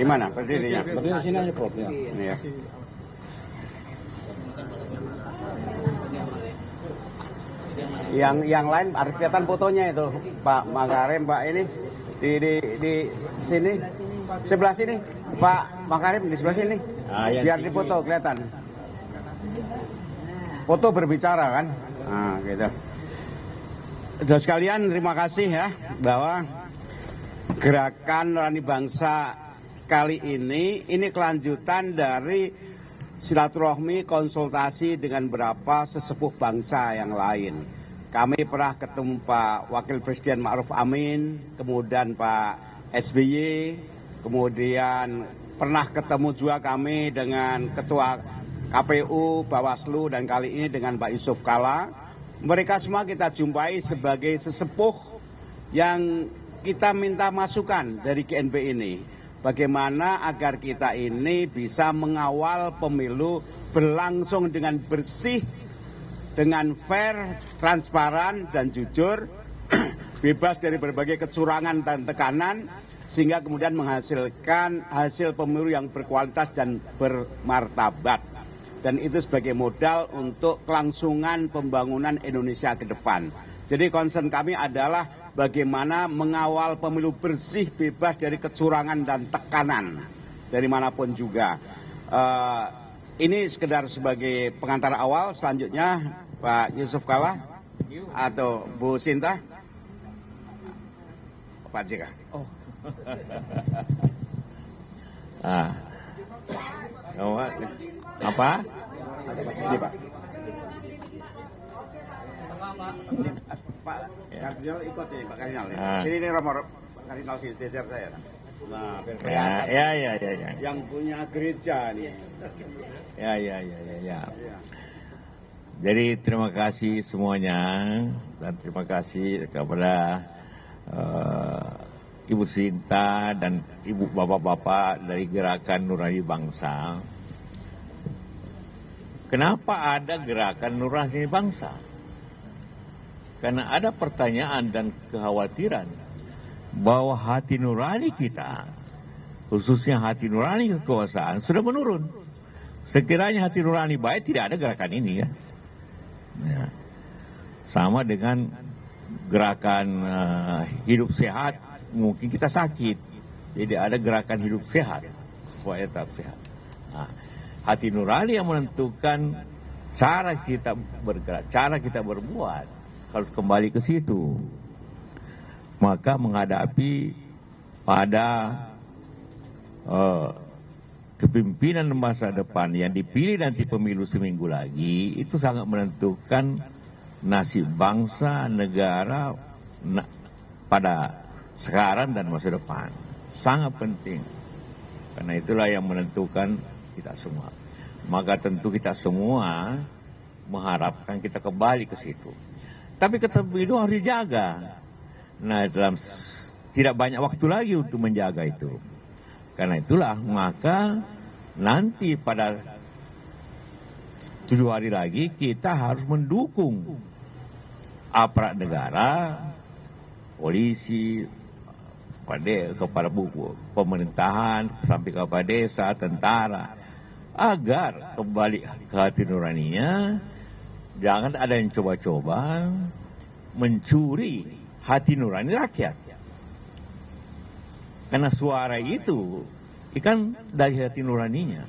Di mana berdirinya? Berdiri sini aja, Prof. Ya. Ini ya. Yang lain harus kelihatan fotonya itu, Pak Makarim, Pak ini di sini, sebelah sini, Pak Makarim di sebelah sini, biar di foto kelihatan. Foto berbicara kan, nah gitu. Saudara sekalian, terima kasih ya bahwa gerakan Nurani Bangsa kali ini kelanjutan dari silaturahmi konsultasi dengan beberapa sesepuh bangsa yang lain. Kami pernah ketemu Pak Wakil Presiden Ma'ruf Amin, kemudian Pak SBY, kemudian pernah ketemu juga kami dengan Ketua KPU, Bawaslu, dan kali ini dengan Pak Yusuf Kalla. Mereka semua kita jumpai sebagai sesepuh yang kita minta masukan dari GNP ini. Bagaimana agar kita ini bisa mengawal pemilu berlangsung dengan bersih, dengan fair, transparan, dan jujur, bebas dari berbagai kecurangan dan tekanan, sehingga kemudian menghasilkan hasil pemilu yang berkualitas dan bermartabat. Dan itu sebagai modal untuk kelangsungan pembangunan Indonesia ke depan. Jadi concern kami adalah bagaimana mengawal pemilu bersih, bebas dari kecurangan dan tekanan dari manapun juga. Ini sekedar sebagai pengantar awal. Selanjutnya Pak Yusuf Kalla atau Bu Sinta, Pak JK. Oh. Apa? Ini Pak. Pak Kardinal ikut nih, Pak Kardinal. Sini nih nomor Pak Kardinal sini, jajar saya. Nah, Ya. Yang punya gereja nih. Ya. Jadi terima kasih semuanya dan terima kasih kepada Ibu Sinta dan Ibu Bapak-Bapak dari Gerakan Nurani Bangsa. Kenapa ada Gerakan Nurani Bangsa? Karena ada pertanyaan dan kekhawatiran bahwa hati nurani kita, khususnya hati nurani kekuasaan, sudah menurun. Sekiranya hati nurani baik, tidak ada gerakan ini ya. Ya. Sama dengan gerakan hidup sehat, mungkin kita sakit. Jadi ada gerakan hidup sehat, supaya tetap sehat. Nah, hati nurani yang menentukan cara kita bergerak, cara kita berbuat, harus kembali ke situ. Maka menghadapi pada kepemimpinan masa depan yang dipilih nanti pemilu seminggu lagi, itu sangat menentukan nasib bangsa, negara pada sekarang dan masa depan. Sangat penting. Karena itulah yang menentukan kita semua. Maka tentu kita semua mengharapkan kita kembali ke situ. Tapi itu harus dijaga. Nah, tidak banyak waktu lagi untuk menjaga itu. Karena itulah maka nanti pada 7 hari lagi kita harus mendukung aparat negara, polisi, kepada pemerintahan, sampai kepada desa, tentara, agar kembali ke hati nuraninya. Jangan ada yang coba-coba mencuri hati nurani rakyat. Karena suara itu kan dari hati nuraninya.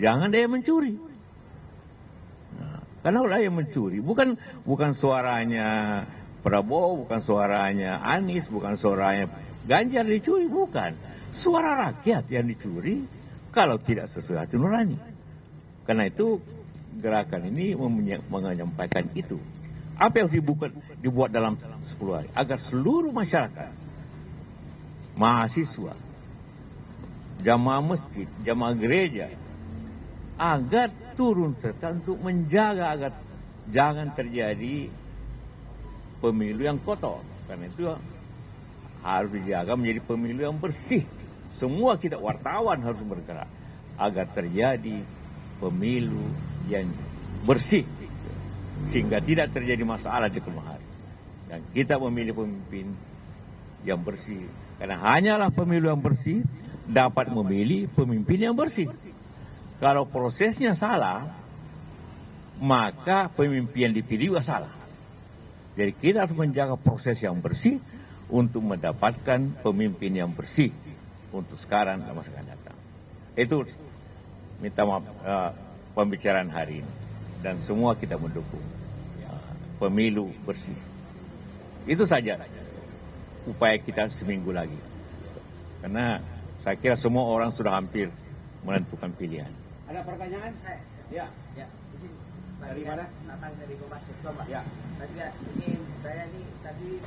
Jangan ada yang mencuri. Nah, karena ada yang mencuri, bukan suaranya Prabowo, bukan suaranya Anies, bukan suaranya Ganjar dicuri, bukan. Suara rakyat yang dicuri kalau tidak sesuai hati nurani. Karena itu gerakan ini menyampaikan itu. Apa yang dibuat dalam 10 hari? Agar seluruh masyarakat, mahasiswa, jamaah masjid, jamaah gereja, agar turun serta untuk menjaga agar jangan terjadi pemilu yang kotor. Karena itu harus dijaga menjadi pemilu yang bersih. Semua kita wartawan harus bergerak agar terjadi pemilu yang bersih, sehingga tidak terjadi masalah di kemudian hari. Dan kita memilih pemimpin yang bersih, karena hanyalah pemilu yang bersih dapat memilih pemimpin yang bersih. Kalau prosesnya salah, maka pemimpin yang dipilih juga salah. Jadi kita harus menjaga proses yang bersih untuk mendapatkan pemimpin yang bersih untuk sekarang dan masa akan datang. Itu minta maaf pembicaraan hari ini, dan semua kita mendukung pemilu bersih. Itu saja upaya kita seminggu lagi, karena saya kira semua orang sudah hampir menentukan pilihan. Ada pertanyaan? Ya. Dari mana? Natang dari Kompas.com, Pak. Ya. Mas ya, ini saya ini tadi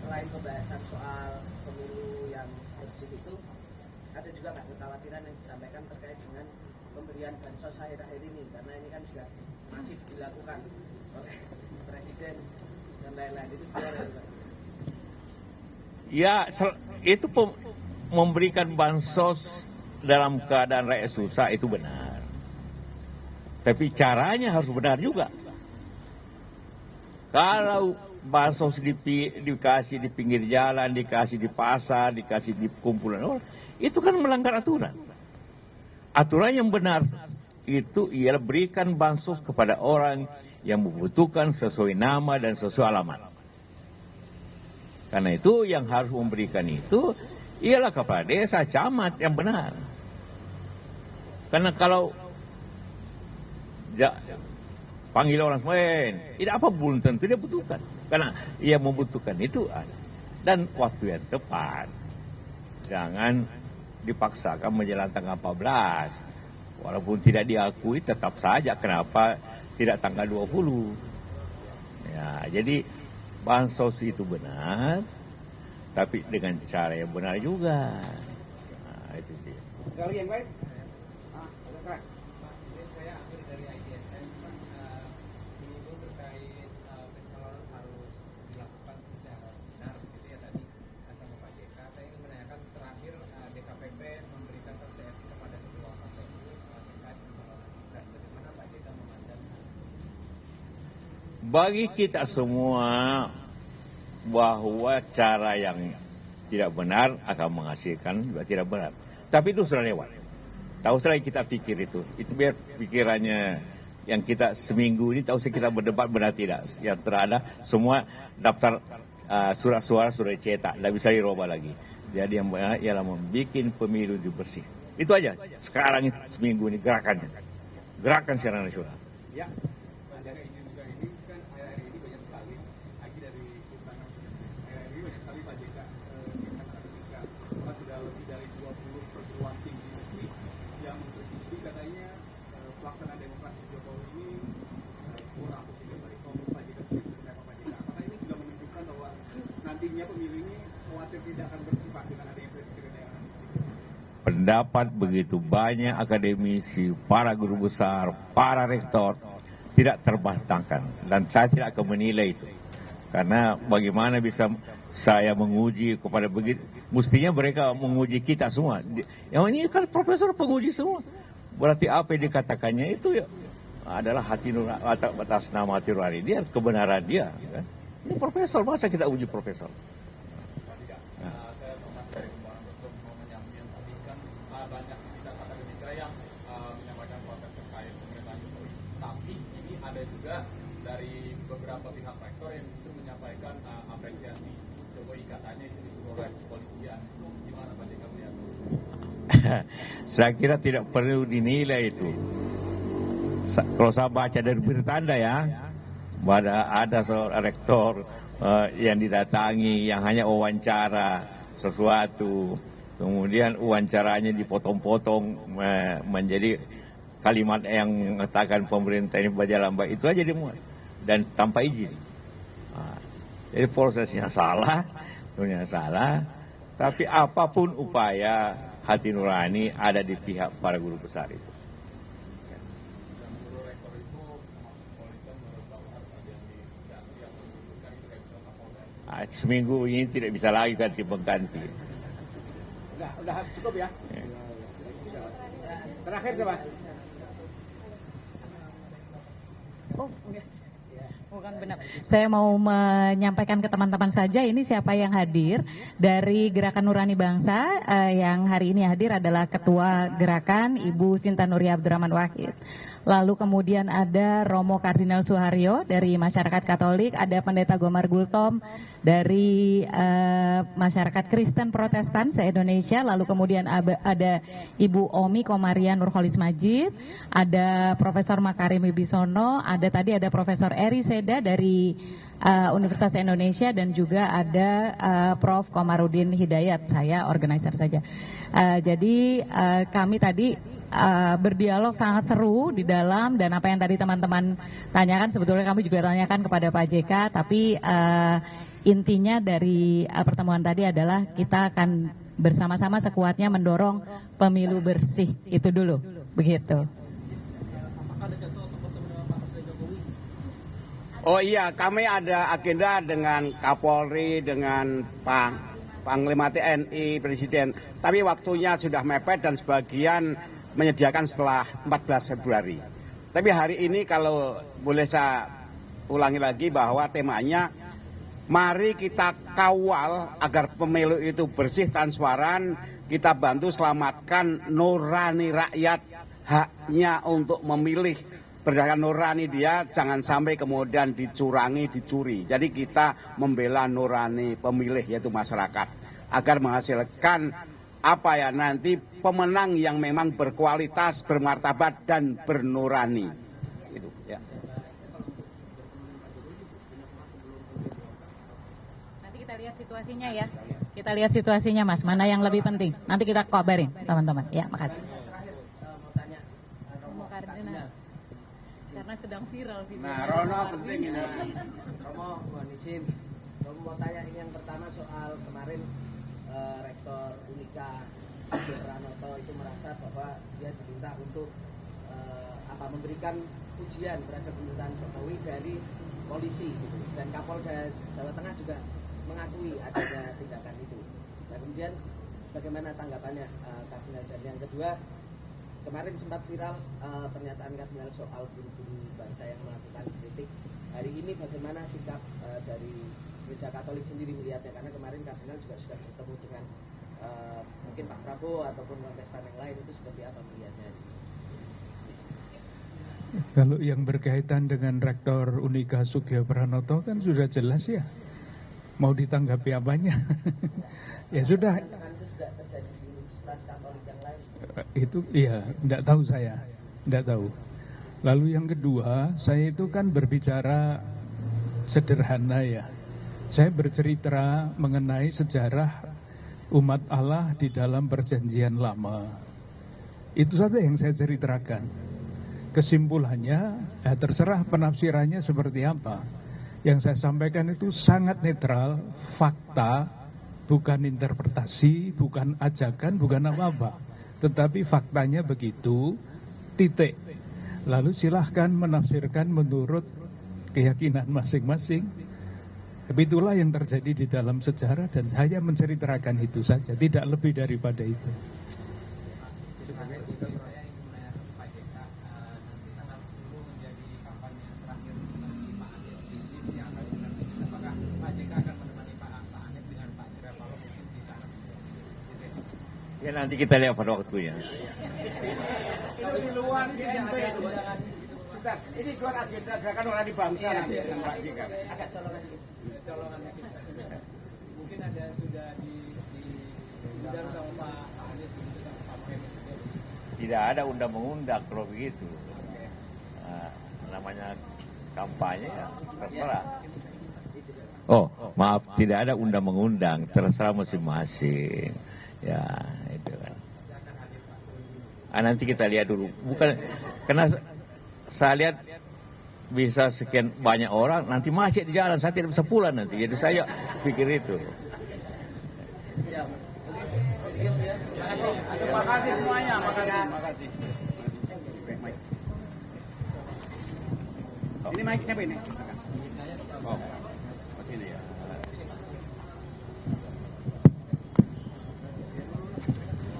selain pembahasan soal pemilu yang bersih itu, ada juga nggak kekhawatiran yang disampaikan terkait dengan pemberian bansos akhir-akhir ini, karena ini kan sudah masif dilakukan oleh presiden dan lain-lain, itu gimana Pak? Ya, itu memberikan bansos dalam keadaan rakyat susah itu benar. Tapi caranya harus benar juga. Kalau bansos dikasih di pinggir jalan, dikasih di pasar, dikasih di kumpulan orang, itu kan melanggar aturan. Aturan yang benar itu ialah berikan bansos kepada orang yang membutuhkan sesuai nama dan sesuai alamat. Karena itu yang harus memberikan itu ialah kepala desa, camat yang benar. Karena kalau panggil orang semua, tidak apa belum tentu dia butuhkan. Karena ia membutuhkan itu ada. Dan waktu yang tepat. Jangan dipaksakan menjelang tanggal 14. Walaupun tidak diakui tetap saja kenapa tidak tanggal 20. Ya, jadi bansos itu benar, tapi dengan cara yang benar juga. Nah, itu dia. Kali yang baik. Keras. Saya ambil dari IDSN, itu terkait pencalonan harus dilakukan secara benar, gitu ya tadi sama Pak JK. Saya ingin menanyakan terakhir DKPP memberikan sanksi etik kepada ketua KPU terkait pencalonan Gibran. Bagaimana Pak JK memandang? Bagi kita semua bahwa cara yang tidak benar akan menghasilkan juga tidak benar. Tapi itu sudah lewat. Tahu saja kita pikir itu biar pikirannya yang kita seminggu ini tahu saja kita berdebat benar tidak. Yang terada semua daftar surat suara sudah dicetak, tidak bisa dirubah lagi. Jadi yang benar ialah membuat pemilu itu bersih. Itu aja. Sekarang seminggu ini gerakannya, gerakan secara nasional. Ya. Ada izin juga ini kan hari ini banyak sekali lagi dari Kutangan hari ini banyak sekali Pak JK singkat akademika bahwa sudah lebih dari 20 perguruan tinggi negeri yang mengkritisi katanya pelaksanaan demokrasi Jokowi ini kurang atau tidak baik. Kalau Pak JK sendiri seperti apa Pak JK? Apakah ini juga menunjukkan bahwa nantinya pemilu ini khawatir tidak akan bersifat dengan adanya kritik-kritik yang akan bersifat? Pendapat begitu banyak akademisi, para guru besar, para rektor tidak terbantahkan, dan saya tidak akan menilai itu. Karena bagaimana bisa saya menguji kepada begitu, mestinya mereka menguji kita semua. Yang ini kan profesor penguji semua. Berarti apa yang dikatakannya itu ya adalah hati nurani, atas nama hati nurani dia, kebenaran dia. Kan? Ini profesor, masa kita uji profesor? Saya Thomas dari Kumpulan.com mau menyampaikan tadi kan banyak sivitas akademika yang menyampaikan protes terkait pemerintahan Jokowi. Tapi ini ada juga dari beberapa pihak rektor yang justru menyampaikan apresiasi Jokowi, katanya itu disuruh oleh kepolisian. Gimana Pak JK melihat? Saya kira tidak perlu dinilai itu. Kalau saya baca dari berita Anda ya, ada seorang rektor yang didatangi yang hanya wawancara sesuatu, kemudian wawancaranya dipotong-potong menjadi kalimat yang mengatakan pemerintah ini berjalan baik, itu aja dimuat dan tanpa izin. Jadi prosesnya salah, dunia salah, tapi apapun upaya hati nurani ada di pihak para guru besar itu. Seminggu ini tidak bisa lagi ganti pengganti. Udah cukup ya. Terakhir siapa? Oh, enggak. Bukan benar. Saya mau menyampaikan ke teman-teman saja ini siapa yang hadir dari Gerakan Nurani Bangsa. Yang hari ini hadir adalah Ketua Gerakan Ibu Sinta Nuria Abdurrahman Wahid. Lalu kemudian ada Romo Kardinal Suharyo dari Masyarakat Katolik, ada Pendeta Gomar Gultom dari Masyarakat Kristen Protestan se-Indonesia, lalu kemudian ada Ibu Omi Komaria Nurholis Majid, ada Profesor Makarim Wibisono, ada Profesor Eri Seda dari Universitas Indonesia, dan juga ada Prof. Komarudin Hidayat, saya organizer saja. Jadi kami tadi berdialog sangat seru di dalam, dan apa yang tadi teman-teman tanyakan sebetulnya kami juga tanyakan kepada Pak JK, tapi intinya dari pertemuan tadi adalah kita akan bersama-sama sekuatnya mendorong pemilu bersih, itu dulu, begitu. Oh iya, kami ada agenda dengan Kapolri, dengan Panglima TNI, Presiden, tapi waktunya sudah mepet dan sebagian menyediakan setelah 14 Februari. Tapi hari ini kalau boleh saya ulangi lagi bahwa temanya, mari kita kawal agar pemilu itu bersih, transparan, kita bantu selamatkan nurani rakyat, haknya untuk memilih berdasarkan nurani dia, jangan sampai kemudian dicurangi, dicuri. Jadi kita membela nurani pemilih, yaitu masyarakat, agar menghasilkan apa ya nanti pemenang yang memang berkualitas, bermartabat dan bernurani. Itu ya. Nanti kita lihat situasinya ya. Kita lihat situasinya Mas, mana yang lebih penting. Nanti kita kabarin teman-teman. Ya, makasih. Mau tanya Romo Kardinal. Karena sedang viral video. Nah, Rono penting ini. Romo, mohon izin. Romo mau tanya ini yang pertama soal kemarin Rektor Unika Pranoto itu merasa bahwa dia diminta untuk memberikan pujian terhadap pemerintahan Jokowi dari polisi gitu. Dan Kapolda Jawa Tengah juga mengakui adanya tindakan itu. Nah, kemudian bagaimana tanggapannya Kardinal? Dan yang kedua, kemarin sempat viral pernyataan Kardinal soal guru-guru bangsa yang melakukan kritik. Hari ini bagaimana sikap dari Gereja Katolik sendiri melihatnya, karena kemarin Kardinal juga sudah bertemu dengan mungkin Pak Prabowo ataupun kontestan yang lain, itu seperti apa melihatnya? Kalau yang berkaitan dengan Rektor Unika Sugio Pranoto kan sudah jelas ya, mau ditanggapi apanya. Ya sudah. Itu juga terjadi di Universitas Katolik yang lain. Itu ya, tidak tahu saya, tidak tahu. Lalu yang kedua, saya itu kan berbicara sederhana ya. Saya bercerita mengenai sejarah umat Allah di dalam perjanjian lama. Itu saja yang saya ceritakan. Kesimpulannya, terserah penafsirannya seperti apa. Yang saya sampaikan itu sangat netral, fakta, bukan interpretasi, bukan ajakan, bukan apa-apa. Tetapi faktanya begitu, titik. Lalu silahkan menafsirkan menurut keyakinan masing-masing. Tapi itulah yang terjadi di dalam sejarah dan saya menceritakan itu saja, tidak lebih daripada itu. Ya nanti kita lihat pada waktunya. Itu di luar sudah, ini luar agenda Gerakan Nurani Bangsa nanti dengan Pak JK. Agak colongan dikit. Mungkin ada sudah diundang sama Pak Anies begitu, sama Pak Mohaimin. Tidak ada undang-undang kalau begitu. Nah, namanya kampanye ya terserah. Oh, maaf, tidak ada undang-undang, terserah masing-masing. Ya, itu kan. Nanti kita lihat dulu. Bukan karena saya lihat bisa sekian banyak orang, nanti macet di jalan, saya tidak bisa pulang nanti. Jadi saya pikir itu. Terima kasih semuanya, makasih. Ini mic siapa ini?